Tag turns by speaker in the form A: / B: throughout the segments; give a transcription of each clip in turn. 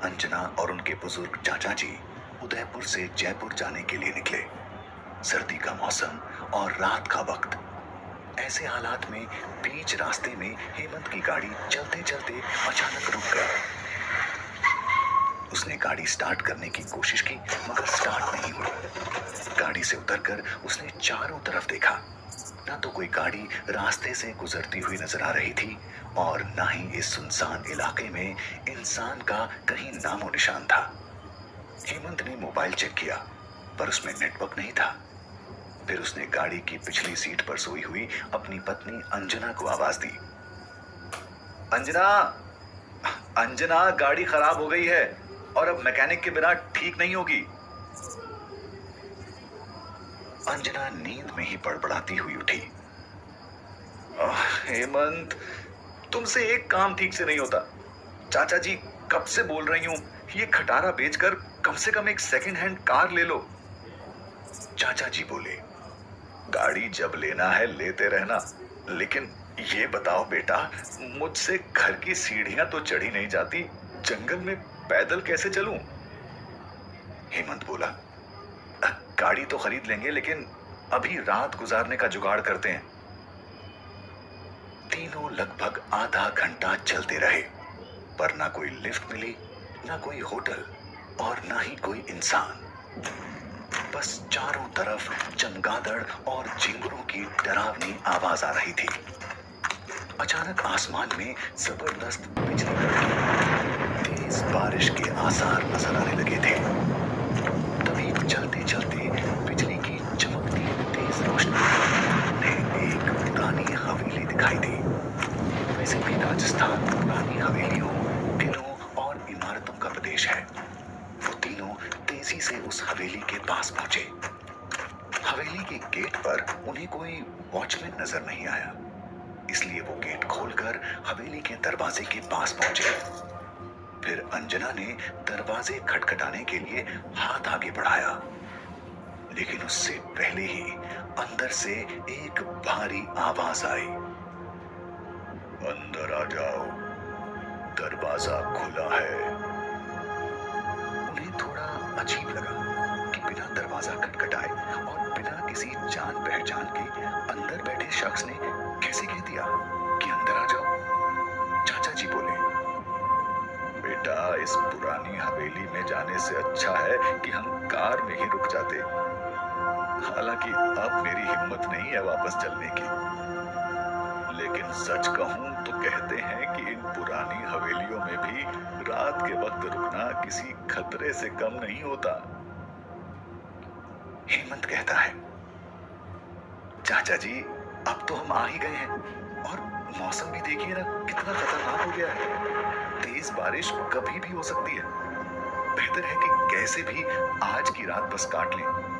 A: अंजना और उनके बुजुर्ग चाचा जी उदयपुर से जयपुर जाने के लिए निकले। सर्दी का मौसम और रात का वक्त। ऐसे हालात में बीच रास्ते में हेमंत की गाड़ी चलते चलते अचानक रुक गई। उसने गाड़ी स्टार्ट करने की कोशिश की मगर स्टार्ट नहीं हुई। गाड़ी से उतरकर उसने चारों तरफ देखा। ना तो कोई गाड़ी रास्ते से गुजरती हुई नजर आ रही थी और ना ही इस सुनसान इलाके में इंसान का कहीं नामो निशान था। हेमंत ने मोबाइल चेक किया पर उसमें नेटवर्क नहीं था। फिर उसने गाड़ी की पिछली सीट पर सोई हुई अपनी पत्नी अंजना को आवाज दी। अंजना, अंजना, गाड़ी खराब हो गई है और अब मैकेनिक के बिना ठीक नहीं होगी। अंजना नींद में ही बड़बड़ाती हुई उठी। हेमंत, तुमसे एक काम ठीक से नहीं होता। चाचा जी कब से बोल रही हूं ये खटारा बेचकर कम से कम एक सेकंड हैंड कार ले लो। चाचा जी बोले, गाड़ी जब लेना है लेते रहना, लेकिन ये बताओ बेटा, मुझसे घर की सीढ़ियां तो चढ़ी नहीं जाती, जंगल में पैदल कैसे चलूं? हेमंत बोला, गाड़ी तो खरीद लेंगे लेकिन अभी रात गुजारने का जुगाड़ करते हैं। तीनों लगभग आधा घंटा चलते रहे पर ना कोई लिफ्ट मिली, ना कोई होटल और ना ही कोई इंसान। बस चारों तरफ चमगादड़ और झिंगुरों की डरावनी आवाज आ रही थी। अचानक आसमान में जबरदस्त बिजली कड़की, तेज बारिश के आसार नजर आने लगे थे। तभी चलते चलते बिजली की चमकती तेज रोशनी में एक पुरानी हवेली दिखाई दी। वैसे भी राजस्थान पुरानी हवेलियों, किलों और इमारतों का प्रदेश है। वो तीनों तेजी से उस हवेली के पास पहुंचे। हवेली के गेट पर उन्हें कोई वॉचमैन नजर नहीं आया, इसलिए वो गेट खोलकर हवेली के दरवाजे के पास पहुंचे। फिर अंजना ने दरवाजे खटखटाने के लिए हाथ आगे बढ़ाया, लेकिन उससे पहले ही अंदर से एक भारी आवाज आई, अंदर आ जाओ, दरवाजा खुला है। उन्हें थोड़ा अजीब लगा कि बिना दरवाजा खटखटाए और बिना किसी जान पहचान के अंदर बैठे शख्स ने कैसे कह दिया कि अंदर आ जाओ। चाचा जी बोले, बेटा, इस पुरानी हवेली में जाने से अच्छा है कि हम कार में ही रुक जाते। हालांकि अब मेरी हिम्मत नहीं है वापस चलने की, लेकिन सच कहूं तो कहते हैं कि इन पुरानी हवेलियों में भी रात के वक्त रुकना किसी खतरे से कम नहीं होता। हेमंत कहता है, चाचा जी अब तो हम आ ही गए हैं और मौसम भी देखिए ना कितना खतरनाक हो गया है। तेज बारिश कभी भी हो सकती है। बेहतर है कि कैसे भी आज की रात बस काट लें।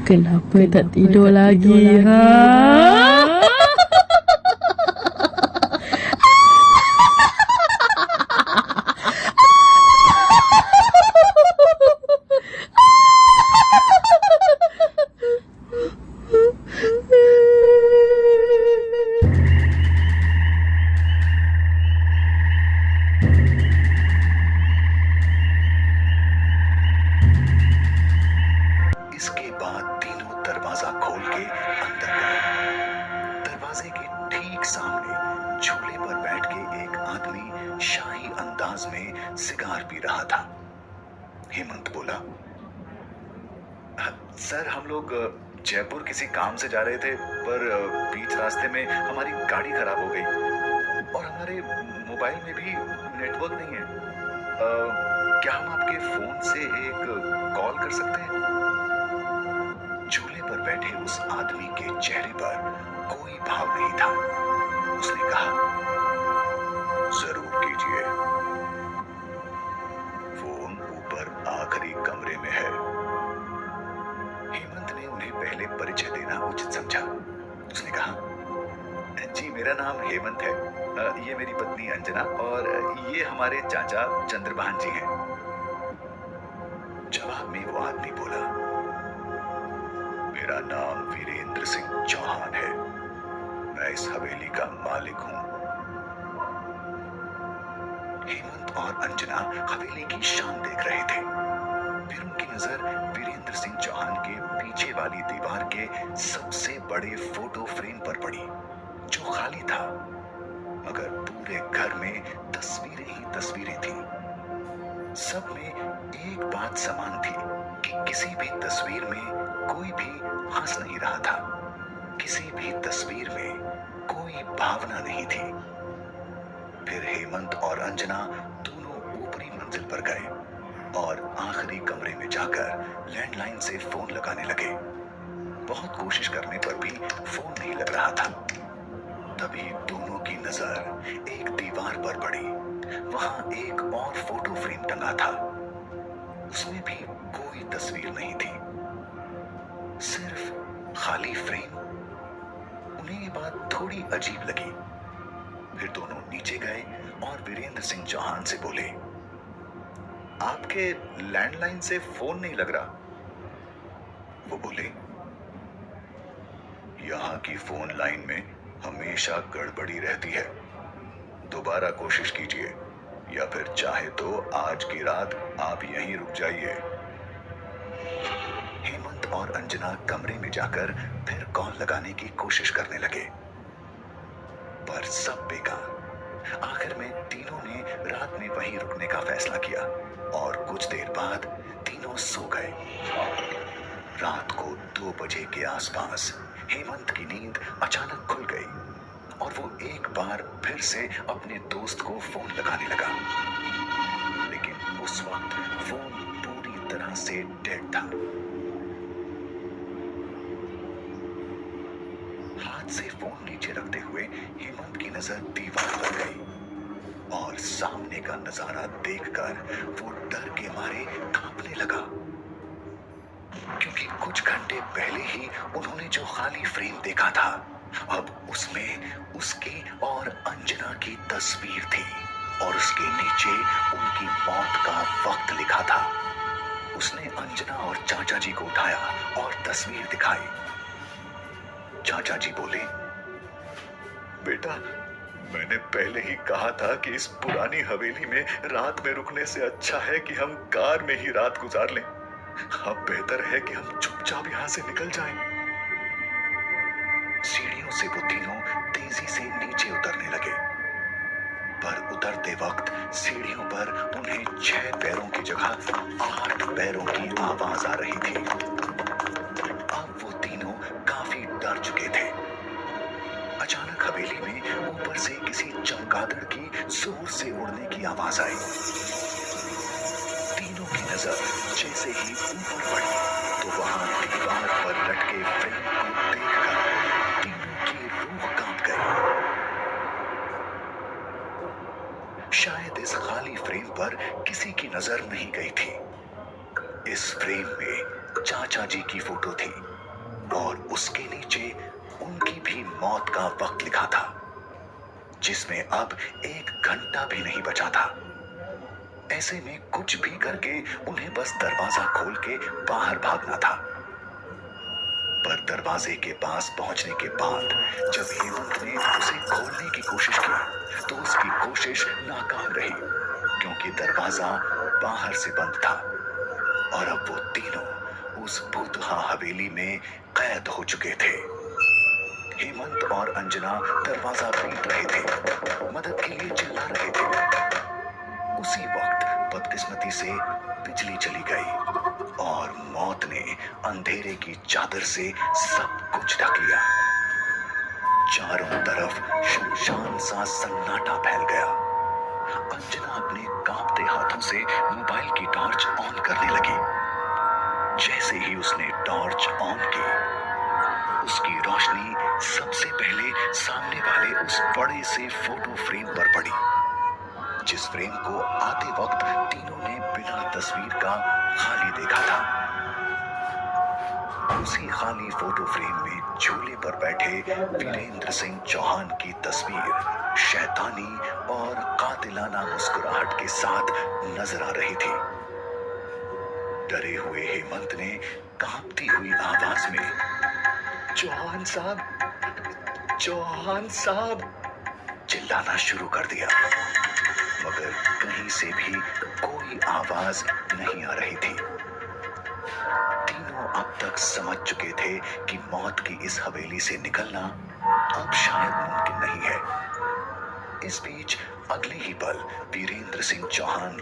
B: Kenapa tak tidur lagi, ha?
A: इसके बाद तीनों दरवाजा खोल के अंदर गए। दरवाजे के ठीक सामने झूले पर बैठ के एक आदमी शाही अंदाज में सिगार पी रहा था। हेमंत बोला, सर हम लोग जयपुर किसी काम से जा रहे थे, पर बीच रास्ते में हमारी गाड़ी खराब हो गई और हमारे मोबाइल में भी नेटवर्क नहीं है। क्या हम आपके फोन से एक कॉल कर सकते हैं? झूले पर बैठे उस आदमी के चेहरे पर कोई भाव नहीं था। उसने कहा, जरूर कीजिए, फोन ऊपर आखिरी कमरे में है। हेमंत ने उन्हें पहले परिचय देना उचित समझा। उसने कहा, जी मेरा नाम हेमंत है, ये मेरी पत्नी अंजना और ये हमारे चाचा चंद्रभान जी हैं। जवाब में वो आदमी बोला, मेरा नाम वीरेंद्र सिंह चौहान है, मैं इस हवेली का मालिक हूं। हेमंत और अंजना हवेली की शान देख रहे थे। फिर उनकी नजर वीरेंद्र सिंह चौहान के पीछे वाली दीवार के सबसे बड़े फोटो फ्रेम पर पड़ी, जो खाली था, मगर पूरे घर में तस्वीरें ही तस्वीरें थीं। सब में एक बात समान थी कि किसी भी तस्वीर में कोई भी हंस नहीं रहा था, किसी भी तस्वीर में कोई भावना नहीं थी। फिर हेमंत और अंजना दोनों ऊपरी मंजिल पर गए और आखिरी कमरे में जाकर लैंडलाइन से फोन लगाने लगे। बहुत कोशिश करने पर भी फोन नहीं लग रहा था। तभी दोनों की नजर एक दीवार पर पड़ी। वहां एक और फोटो फ्रेम टंगा था, उसमें भी कोई तस्वीर नहीं थी, सिर्फ खाली फ्रेम। उन्हें ये बात थोड़ी अजीब लगी। फिर दोनों नीचे गए और वीरेंद्र सिंह चौहान से बोले, आपके लैंडलाइन से फोन नहीं लग रहा। वो बोले, यहां की फोन लाइन में हमेशा गड़बड़ी रहती है, दोबारा कोशिश कीजिए, या फिर चाहे तो आज की रात आप यहीं रुक जाइए। हेमंत और अंजना कमरे में जाकर फिर कॉल लगाने की कोशिश करने लगे, पर सब बेकार। आखिर में तीनों ने रात में वहीं रुकने का फैसला किया और कुछ देर बाद तीनों सो गए। रात को 2 बजे के आसपास हेमंत की नींद अचानक खुल गई और वो एक बार फिर से अपने दोस्त को फोन लगाने लगा, लेकिन उस वक्त फोन पूरी तरह से डेड था। हाथ से फोन नीचे रखते हुए हेमंत की नजर दीवार पर गई और सामने का नजारा देखकर वो डर के मारे कांपने लगा, क्योंकि कुछ घंटे पहले ही उन्होंने जो खाली फ्रेम देखा था, अब उसमें उसकी और अंजना की तस्वीर थी और उसके नीचे उनकी मौत का वक्त लिखा था। उसने अंजना और चाचा जी को उठाया और तस्वीर दिखाई। चाचा जी बोले, बेटा, मैंने पहले ही कहा था कि इस पुरानी हवेली में रात में रुकने से अच्छा है कि हम कार में ही रात गुजार लें। अब बेहतर है कि हम चुपचाप यहां से निकल जाएं। सीढ़ियों से वो तीनों तेजी से नीचे उतरने लगे, पर उतरते वक्त सीढ़ियों पर उन्हें 6 पैरों की जगह 8 पैरों की आवाज आ रही थी। अब वो तीनों काफी डर चुके थे। अचानक हवेली में ऊपर से किसी चमगादड़ की जोर से उड़ने की आवाज आई। तीनों की नजर जैसे ही ऊपर पड़ी तो वहां दीवार पर लटके फ्रेम को देखकर तीनों की रूह कांप गई। शायद इस खाली फ्रेम पर किसी की नजर नहीं गई थी। इस फ्रेम में चाचा जी की फोटो थी और उसके नीचे उनकी भी मौत का वक्त लिखा था, जिसमें अब 1 घंटा भी नहीं बचा था। ऐसे में कुछ भी करके उन्हें बस दरवाजा खोल के बाहर भागना था। पर दरवाजे के पास पहुंचने के बाद जब हेमंत ने उसे खोलने की कोशिश की तो उसकी कोशिश नाकाम रही, क्योंकि दरवाजा बाहर से बंद था और अब वो तीनों उस भूतहा हवेली में कैद हो चुके थे। हेमंत और अंजना दरवाजा पीट रहे थे, मदद के लिए चिल्ला रहे थे। उसी वक्त बदकिस्मती से बिजली चली गई और मौत ने अंधेरे की चादर से सब कुछ ढक लिया। चारों तरफ शुनशान सा सन्नाटा फैल गया। अंजना अपने कांपते हाथों से मोबाइल की टॉर्च ऑन करने लगी। जैसे ही उसने टॉर्च ऑन की, उसकी रोशनी सबसे पहले सामने वाले उस बड़े से फोटो फ्रेम पर पड़ी, जिस फ्रेम को आते वक्त तीनों ने बिना तस्वीर का खाली देखा था। उसी खाली फोटो फ्रेम में झूले पर बैठे वीरेंद्र सिंह चौहान की तस्वीर शैतानी और कातिलाना मुस्कुराहट के साथ नजर आ रही थी। डरे हुए हेमंत ने कांपती हुई आवाज में, चौहान साहब, चौहान साहब, चिल्लाना शुरू कर दिया, मगर कहीं से भी कोई आवाज नहीं आ रही थी। तीनों अब तक समझ चुके थे कि मौत की इस हवेली से निकलना अब शायद मुमकिन नहीं है। इस बीच अगले ही पल वीरेंद्र सिंह चौहान